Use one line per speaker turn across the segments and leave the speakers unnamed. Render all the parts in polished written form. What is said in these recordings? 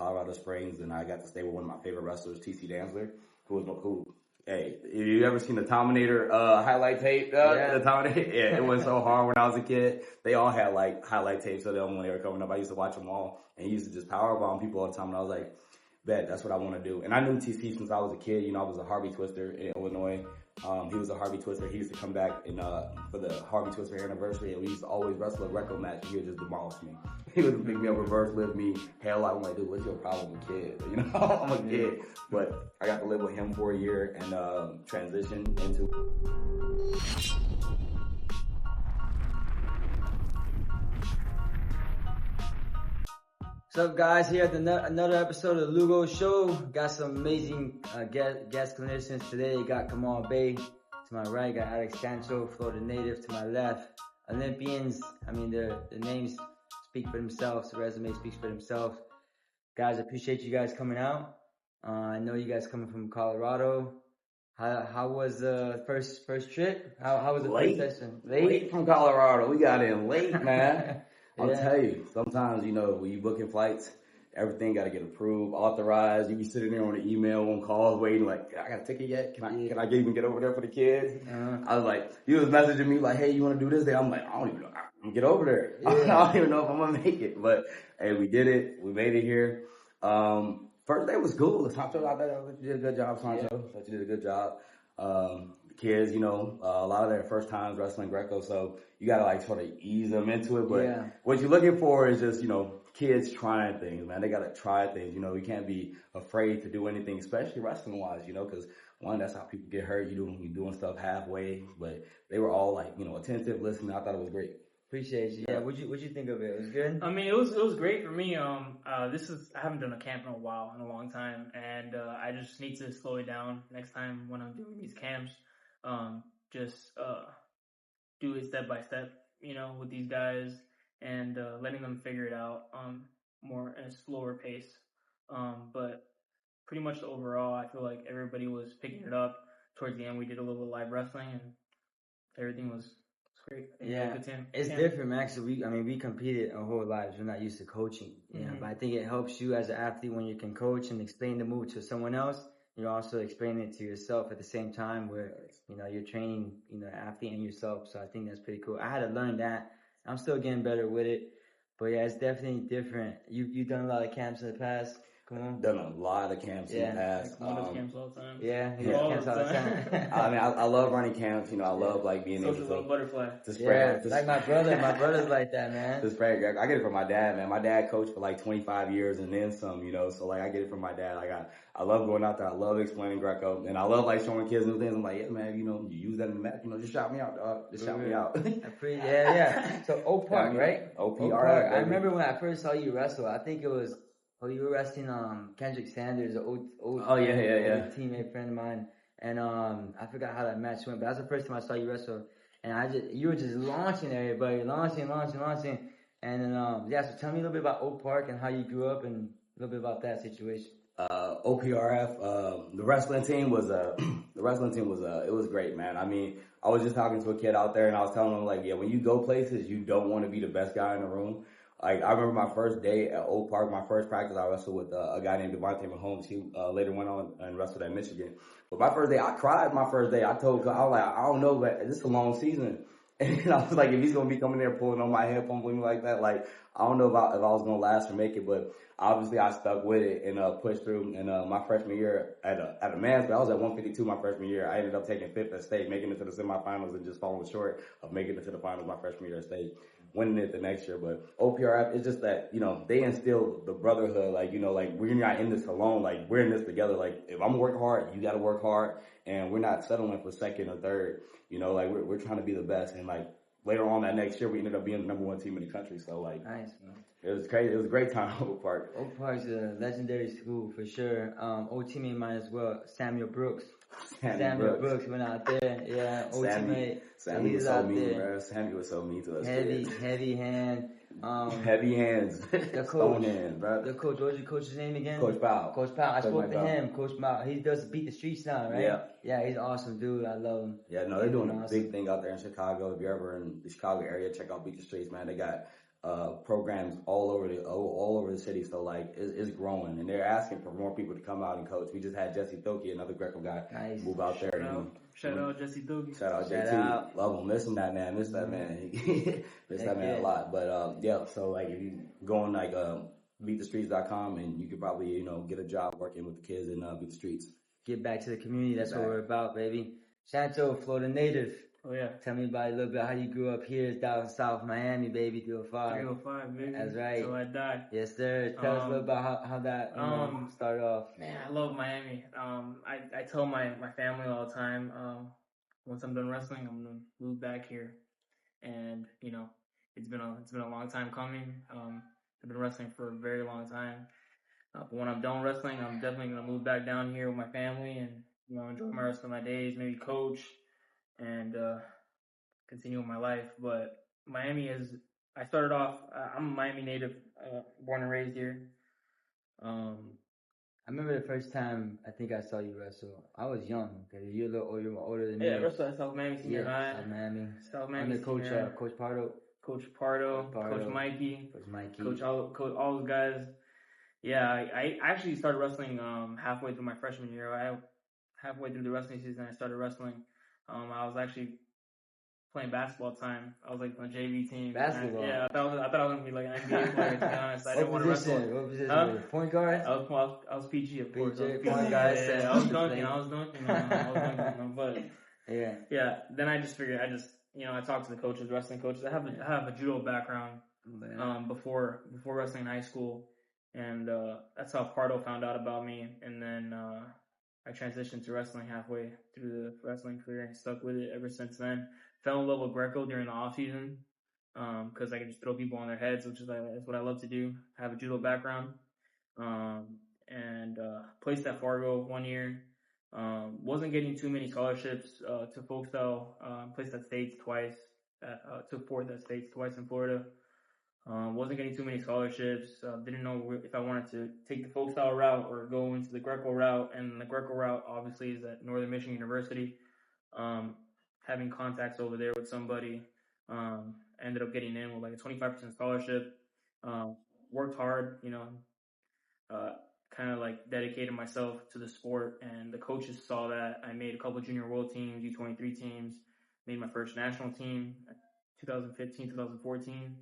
Colorado Springs, and I got to stay with one of my favorite wrestlers, TC Danzler, hey, have you ever seen the Terminator highlight tape? The Terminator? Yeah, it was so hard when I was a kid. They all had like highlight tapes of them when they were coming up. I used to watch them all, and he used to just powerbomb people all the time. And I was like, bet, that's what I want to do. And I knew TC since I was a kid. You know, I was a Harvey Twister in Illinois. He was a Harvey Twister. He used to come back for the Harvey Twister anniversary, and we used to always wrestle a Greco match, and he would just demolish me. He would pick me up, reverse lift me, hell out. I'm like, dude, what's your problem with kid? You know, I'm a kid. But I got to live with him for a year and transition into.
What's up, guys? Here at another episode of the Lugo Show. Got some amazing guest clinicians today. Got Kamal Bey to my right. Got Alex Sancho, Florida native, to my left. Olympians. I mean, the names speak for themselves. The resume speaks for themselves. Guys, I appreciate you guys coming out. I know you guys coming from Colorado. How was the first trip? How was the first session?
Late from Colorado. We got in late, man. I'll tell you, sometimes, you know, when you booking flights, everything got to get approved, authorized. You be sitting there on the email, on calls, waiting like, I got a ticket yet? Can I even get over there for the kids? I was like, he was messaging me like, hey, you want to do this day? I'm like, I don't even know. I'm going to get over there. Yeah. I don't even know if I'm going to make it. But, hey, we did it. We made it here. First day was cool. Sancho out there did a good job, Sancho. Yeah. You did a good job. Kids, you know, a lot of their first times wrestling Greco, so you gotta like sort of ease them into it. But what you're looking for is just, you know, kids trying things, man. They gotta try things. You know, you can't be afraid to do anything, especially wrestling wise, you know, because one, that's how people get hurt. You doing stuff halfway, but they were all like, you know, attentive, listening. I thought it was great.
Appreciate you. Yeah, what'd you think of it? It was good?
I mean, it was great for me. I haven't done a camp in a long time, and I just need to slow it down next time when I'm doing these camps. Just do it step by step, you know, with these guys, and letting them figure it out more at a slower pace. But pretty much overall, I feel like everybody was picking it up. Towards the end, we did a little live wrestling, and everything was great.
Yeah, it's different, man. So we competed our whole lives. We're not used to coaching, but I think it helps you as an athlete when you can coach and explain the move to someone else. You're also explaining it to yourself at the same time, where, you know, you're training, you know, athlete and yourself. So I think that's pretty cool. I had to learn that. I'm still getting better with it, but yeah, it's definitely different. You've done a lot of camps in the past. Come on.
Done a lot of camps in the past.
Camps all the time.
Camps all the time.
I mean, I love running camps. You know, I love like being able to
butterfly.
To spread.
Like my brother's like that, man.
To spread. I get it from my dad, man. My dad coached for like 25 years and then some. You know, so like I get it from my dad. Like I love going out there. I love explaining Greco, and I love like showing kids new things. I'm like, yeah, man. You know, you use that in the match. You know, just shout me out, dog. Just shout me out.
So Oak Park, right?
OPRF.
I remember when I first saw you wrestle. I think it was. Oh, you were wrestling Kendrick Sanders, an old teammate friend of mine, and I forgot how that match went, but that's the first time I saw you wrestle, and you were just launching everybody, launching, and then so tell me a little bit about Oak Park and how you grew up and a little bit about that situation.
OPRF, the wrestling team was it was great, man. I mean, I was just talking to a kid out there, and I was telling him like, yeah, when you go places, you don't want to be the best guy in the room. Like, I remember my first day at Oak Park, my first practice, I wrestled with a guy named Devontae Mahomes. He later went on and wrestled at Michigan. But my first day, I cried my first day. I was like, I don't know, but this is a long season. And I was like, if he's going to be coming there pulling on my head, pumping me like that, like, I don't know if I was going to last or make it. But obviously, I stuck with it and pushed through. And my freshman year at a man's, but I was at 152 my freshman year. I ended up taking fifth at state, making it to the semifinals and just falling short of making it to the finals my freshman year at state. Winning it the next year, but OPRF, it's just that, you know, they instill the brotherhood, like, you know, like, we're not in this alone, like, we're in this together, like, if I'm working hard, you gotta work hard, and we're not settling for second or third, you know, like, we're trying to be the best, and like, later on that next year, we ended up being the number one team in the country, so like,
nice, man.
It was crazy, it was a great time at Oak Park.
Oak Park's a legendary school, for sure. Old teammate of mine as well, Samuel Brooks. Samuel Brooks went out there, old teammate.
Sammy was so mean, bro. Sammy was so mean to us.
Heavy hand.
Heavy hands.
The coach, hands, bro. The coach, what was your coach's name again?
Coach Powell.
Coach Powell. I spoke to him. Coach Powell. He does beat the streets now, right?
Yeah.
Yeah, he's an awesome dude. I love him.
Yeah, no, they're doing a big thing out there in Chicago. If you're ever in the Chicago area, check out Beat the Streets, man. They got programs all over the city. So like it's growing, and they're asking for more people to come out and coach. We just had Jesse Thoki, another Greco guy, move out there.
Shout out Jesse Thoki.
Shout out JT. Love him. Miss him that man. Miss that man. Miss that man a lot. But yeah. So like if you go on like beatthestreets.com, and you could probably get a job working with the kids in Beat the Streets.
Get back to the community. That's what we're about, baby. Sancho, Florida native.
Oh, yeah.
Tell me about a little bit how you grew up here down in South Miami, baby, 305.
305, baby.
That's right.
Till I die.
Yes, sir. Tell us a little about how that started off.
Man, I love Miami. I tell my family all the time, once I'm done wrestling, I'm going to move back here. And, it's been a long time coming. I've been wrestling for a very long time. But when I'm done wrestling, I'm definitely going to move back down here with my family and, enjoy my rest of my days, maybe coach and continue with my life. But Miami I started off, I'm a Miami native, born and raised here.
I remember the first time I think I saw you wrestle. I was young, because you're a little older than me.
Yeah, I wrestled at South Miami Senior High.
South Miami. Under Coach Pardo.
Coach Pardo, Coach Mikey, Coach all those guys. Yeah, I actually started wrestling halfway through my freshman year. Halfway through the wrestling season, I started wrestling. I was actually playing basketball at the time. I was like on a JV team.
Basketball?
I thought I was going to be like an NBA player, to be honest. I didn't want to wrestle.
What position? Point guard?
I was PG, of course.
PG, point guard.
I was dunking. But yeah. Then I just figured, I talked to the coaches, wrestling coaches. I have a judo background before wrestling in high school. And that's how Pardo found out about me. And then I transitioned to wrestling halfway through the wrestling career and stuck with it ever since then. Fell in love with Greco during the off season because I could just throw people on their heads, which is what I love to do. I have a judo background and placed at Fargo 1 year. Wasn't getting too many scholarships to folk style. Placed at States twice. Took fourth at States twice in Florida. Wasn't getting too many scholarships. Didn't know if I wanted to take the folk style route or go into the Greco route. And the Greco route obviously is at Northern Michigan University. Having contacts over there with somebody, ended up getting in with like a 25% scholarship. Worked hard, kind of like dedicated myself to the sport, and the coaches saw that. I made a couple of junior world teams, U23 teams, made my first national team, 2015, 2014.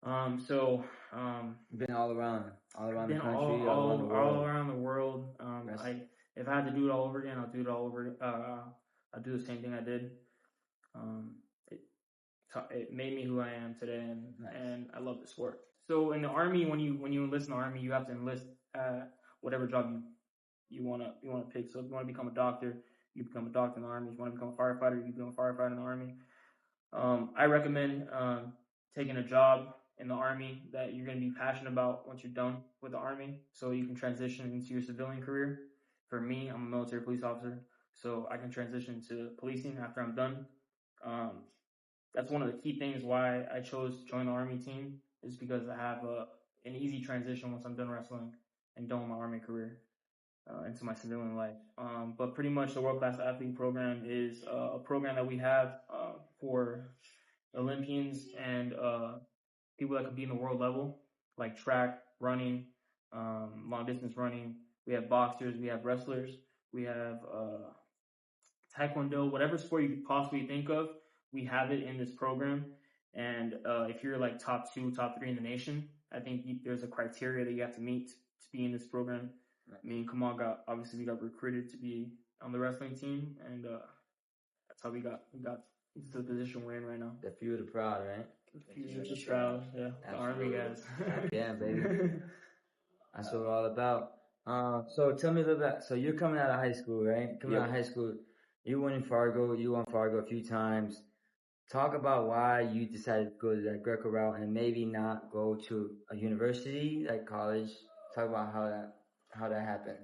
Been all around the country,
all around the world. If I had to do it all over again, I'll do it all over. I'll do the same thing I did. It made me who I am today, and I love the sport. So in the Army, when you enlist in the Army, you have to enlist whatever job you wanna pick. So if you want to become a doctor, you become a doctor in the Army. If you want to become a firefighter, you become a firefighter in the Army. I recommend taking a job in the Army that you're going to be passionate about once you're done with the Army, so you can transition into your civilian career. For me, I'm a military police officer, so I can transition to policing after I'm done. That's one of the key things why I chose to join the Army team, is because I have an easy transition once I'm done wrestling and done with my Army career into my civilian life. But pretty much the World Class Athlete Program is a program that we have for Olympians and people that could be in the world level, like track, running, long distance running. We have boxers, we have wrestlers, we have taekwondo, whatever sport you could possibly think of, we have it in this program. And if you're like top 2, top 3 in the nation, I think there's a criteria that you have to meet to be in this program. Right. Me and Kamal we got recruited to be on the wrestling team, and that's how we got into the position we're in right now.
The few of the proud, right?
The few of the proud, yeah. The Army guys.
Yeah, baby. That's what we're all about. So tell me a little bit. So you're coming out of high school, right? Out of high school, you won Fargo a few times. Talk about why you decided to go to that Greco route and maybe not go to a university, like college. Talk about how that happened.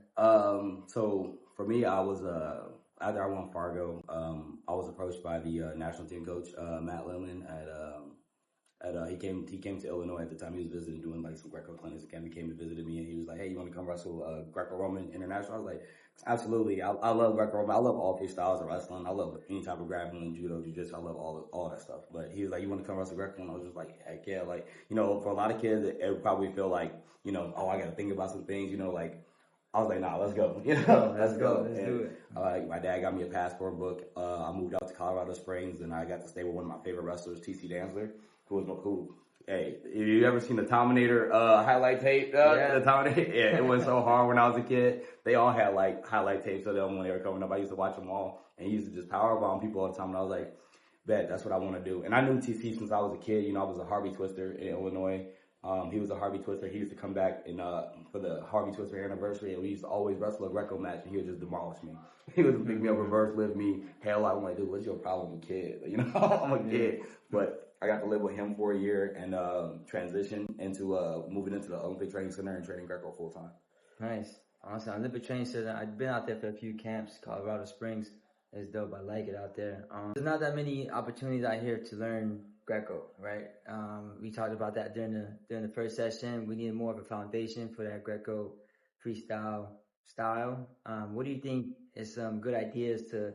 So for me, I was after I won Fargo, I was approached by the national team coach Matt Lemon he came to Illinois at the time. He was visiting, doing like some Greco clinics. Again, he came and visited me, and he was like, "Hey, you want to come wrestle Greco-Roman international? I was like, absolutely. I love Greco-Roman. I love all three styles of wrestling. I love any type of grappling, judo, jiu-jitsu. I love all that stuff. But he was like, you want to come wrestle Greco-Roman? I was just like, heck yeah. Like, you know, for a lot of kids, it would probably feel like, you know, oh, I got to think about some things, you know, like, I was like, nah, let's go. You know, let's go.
Let's do it.
My dad got me a passport book. I moved out to Colorado Springs, and I got to stay with one of my favorite wrestlers, T.C. Danzler, who, hey, you ever seen the Terminator highlight tape? The Terminator? Yeah, it was so hard when I was a kid. They all had, like, highlight tapes of them when they were coming up. I used to watch them all, and he used to just powerbomb people all the time, and I was like, bet, that's what I want to do. And I knew T.C. since I was a kid. You know, I was a Harvey Twister in Illinois. He was a Harvey Twister. He used to come back for the Harvey Twister anniversary, and we used to always wrestle a Greco match, and he would just demolish me. He would pick me up, reverse lift me, hell out. I'm like, dude, what's your problem, kid? You know, I'm a kid. But I got to live with him for a year and transition into moving into the Olympic Training Center and training Greco full time.
Nice. Awesome. Olympic Training Center, I've been out there for a few camps, Colorado Springs. It's dope. I like it out there. There's not that many opportunities out here to learn Greco, right? We talked about that during the first session. We needed more of a foundation for that Greco freestyle style. What do you think is some good ideas to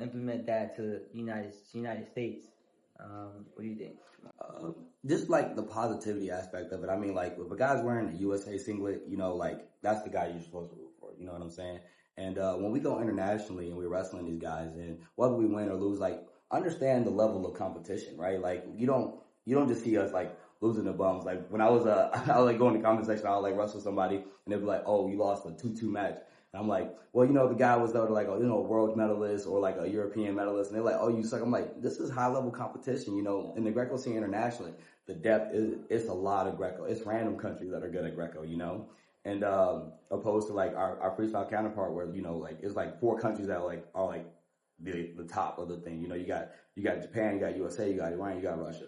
implement that to the United States? What do you think?
Just like the positivity aspect of it. I mean, like if a guy's wearing a USA singlet, you know, like that's the guy you're supposed to root for. You know what I'm saying? And when we go internationally and we're wrestling these guys, and whether we win or lose, like understand the level of competition, right? Like you don't just see us like losing the bums. Like when I was like going to the comment section, I would like wrestle somebody and they'd be like, oh, you lost a 2-2 match. And I'm like, well, you know, the guy was though like, you know, a world medalist or like a European medalist. And they're like, oh, you suck. I'm like, this is high level competition, you know, in the Greco scene internationally. The depth it's a lot of Greco. It's random countries that are good at Greco, you know? And, opposed to like our freestyle counterpart where, you know, like it's like 4 countries that are like the top of the thing. You know, you got Japan, you got USA, you got Iran, you got Russia.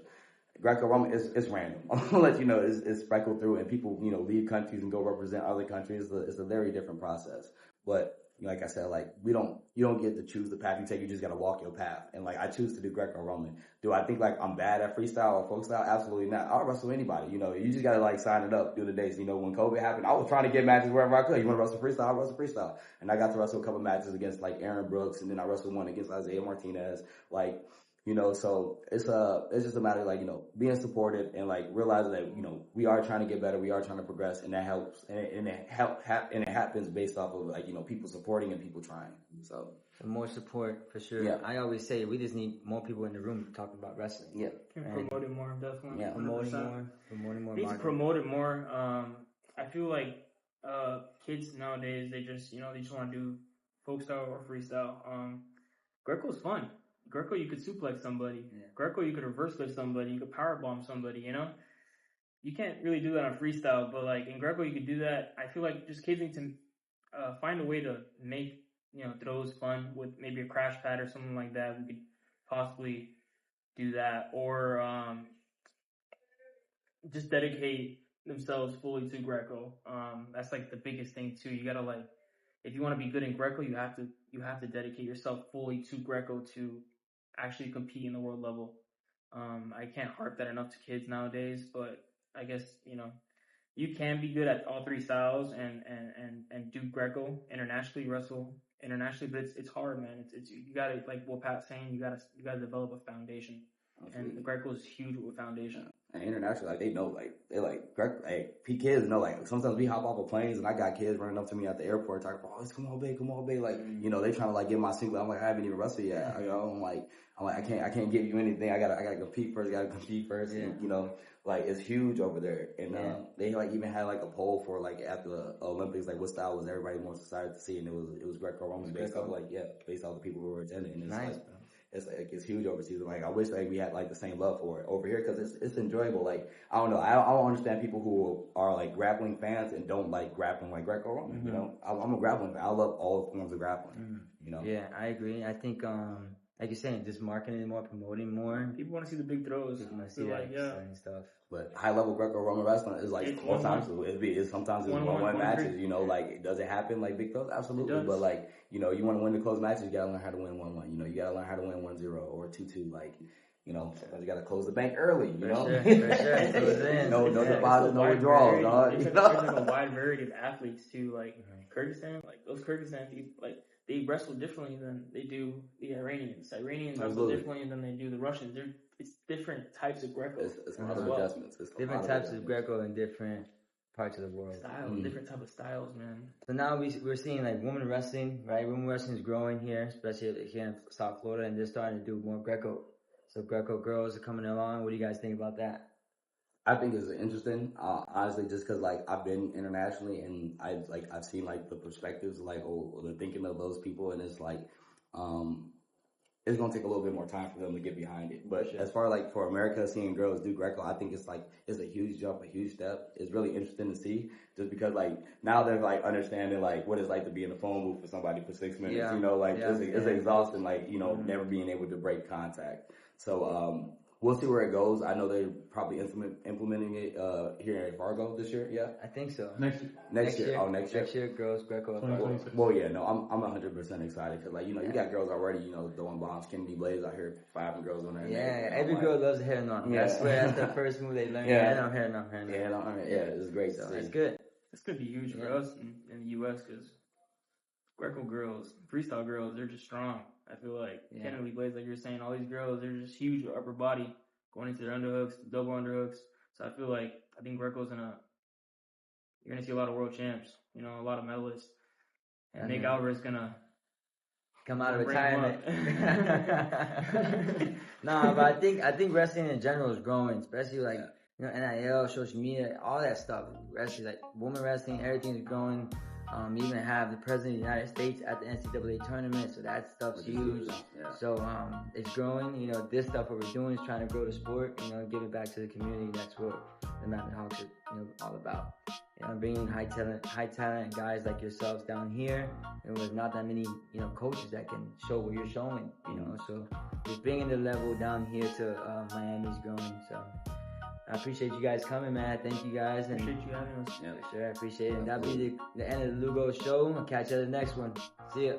Greco-Roman it's random. I'm gonna let you know it's sprinkled through, and people, you know, leave countries and go represent other countries. It's a very different process. But like I said, like you don't get to choose the path you take. You just gotta walk your path. And like I choose to do Greco-Roman. Do I think like I'm bad at freestyle or folk style? Absolutely not. I'll wrestle anybody. You know, you just gotta like sign it up, do the dates. You know, when COVID happened, I was trying to get matches wherever I could. You want to wrestle freestyle? I'll wrestle freestyle. And I got to wrestle a couple matches against like Aaron Brooks, and then I wrestled one against Isaiah Martinez. Like, you know, so it's just a matter of like, you know, being supported and like realizing that, you know, we are trying to get better, we are trying to progress, and that helps, and it happens based off of like, you know, people supporting and people trying. So
more support for sure. Yeah. I always say we just need more people in the room to talk about wrestling.
Yeah,
and promote it more, definitely.
Yeah, promoting more.
Needs to promote it more. I feel like kids nowadays they just want to do folk style or freestyle. Greco's fun. Greco, you could suplex somebody. Yeah. Greco, you could reverse lift somebody. You could powerbomb somebody, you know? You can't really do that on freestyle, but like in Greco, you could do that. I feel like just kids need to find a way to make, you know, throws fun with maybe a crash pad or something like that. We could possibly do that. Or just dedicate themselves fully to Greco. That's like the biggest thing too. You gotta like, if you want to be good in Greco, you have to dedicate yourself fully to Greco to actually compete in the world level. I can't harp that enough to kids nowadays, but I guess, you know, you can be good at all 3 styles and do Greco internationally, wrestle internationally, but it's hard, man. It's you gotta, like what Pat's saying, you gotta develop a foundation. Absolutely. And the Greco is huge with foundation.
And internationally, like they know, like they like Greco, like kids know, like sometimes we hop off of planes and I got kids running up to me at the airport talking about, oh, it's Kamal Bey, like, you know, they trying to like get my singlet. I'm like, I haven't even wrestled yet. You know, I'm like, I can't give you anything. I gotta compete first. Yeah. And, you know, like it's huge over there. And they like even had like a poll for like after the Olympics, like what style was everybody most excited to see, and it was Greco-Roman based off the people who were attending. And it's
nice.
Like, it's huge overseas. Like I wish like we had like the same love for it over here because it's enjoyable. Like I don't know, I don't understand people who are like grappling fans and don't like grappling like Greco-Roman. Mm-hmm. You know, I'm a grappling fan. I love all forms of grappling. Mm-hmm. You know.
Yeah, I agree. I think like you're saying, just marketing more, promoting more.
People want to see the big throws.
People want to see that and stuff.
But high level Greco-Roman wrestling is like sometimes it's 1-1 matches. You know, like does it happen like big throws? Absolutely. But like, you know, you want to win the close matches, you gotta learn how to win 1-1. You know, you gotta learn how to win 1-0 or 2-2. Like, You know, sometimes you got to close the bank early, you know?
For sure.
No deposits, no withdrawals, dog.
There's like a wide variety of athletes too, like Kyrgyzstan, like those Kyrgyzstan people, like they wrestle differently than they do the Iranians. Iranians wrestle differently than they do the Russians. It's different types of Greco.
It's a lot of adjustments.
Different types of Greco in different parts of the world.
Styles, different type of styles, man.
So now we're seeing like women wrestling, right? Women wrestling is growing here, especially here in South Florida, and they're starting to do more Greco. So Greco girls are coming along. What do you guys think about that?
I think it's interesting, honestly, just because like I've been internationally and I've seen like the perspectives, like or the thinking of those people, and it's like it's gonna take a little bit more time for them to get behind it. But as far like for America seeing girls do Greco, I think it's a huge jump, a huge step. It's really interesting to see, just because like now they're like understanding like what it's like to be in the phone booth for somebody for 6 minutes. You know, like it's exhausting, like you know, never being able to break contact. So we'll see where it goes. I know they're probably implementing it here in Fargo this year. Yeah,
I think so.
Next year. Oh, next year.
Next year, girls Greco.
Well, yeah, no, I'm 100% excited because like you know you got girls already, you know, throwing bombs, Kennedy Blades out here, 5 girls on there.
Yeah, every girl loves a head on.
Yeah.
That's the first move they learn. Head on.
Yeah, it's great.
So it's good.
It's gonna be huge for us in the U.S. because Greco girls, freestyle girls, they're just strong. I feel like Kennedy Blades, like you're saying, all these girls, they're just huge upper body going into their underhooks, double underhooks. So I think Greco's you're gonna see a lot of world champs, you know, a lot of medalists, and Nick Alvarez gonna
come out of retirement. Nah, but I think wrestling in general is growing, especially like you know NIL, social media, all that stuff. Wrestling, like women wrestling, everything is growing. You even have the president of the United States at the NCAA tournament, so that stuff's huge. Yeah. So it's growing. You know, this stuff what we're doing is trying to grow the sport. You know, give it back to the community. That's what the Mountain Hawks are all about. You know, bringing high talent guys like yourselves down here, and with not that many coaches that can show what you're showing. You know, so we're bringing the level down here to Miami's growing. So. I appreciate you guys coming, man. Thank you guys. And
appreciate you having us.
Yeah, sure. I appreciate it. And that'll be the end of the Lugo show. I'll catch you at the next one. See ya.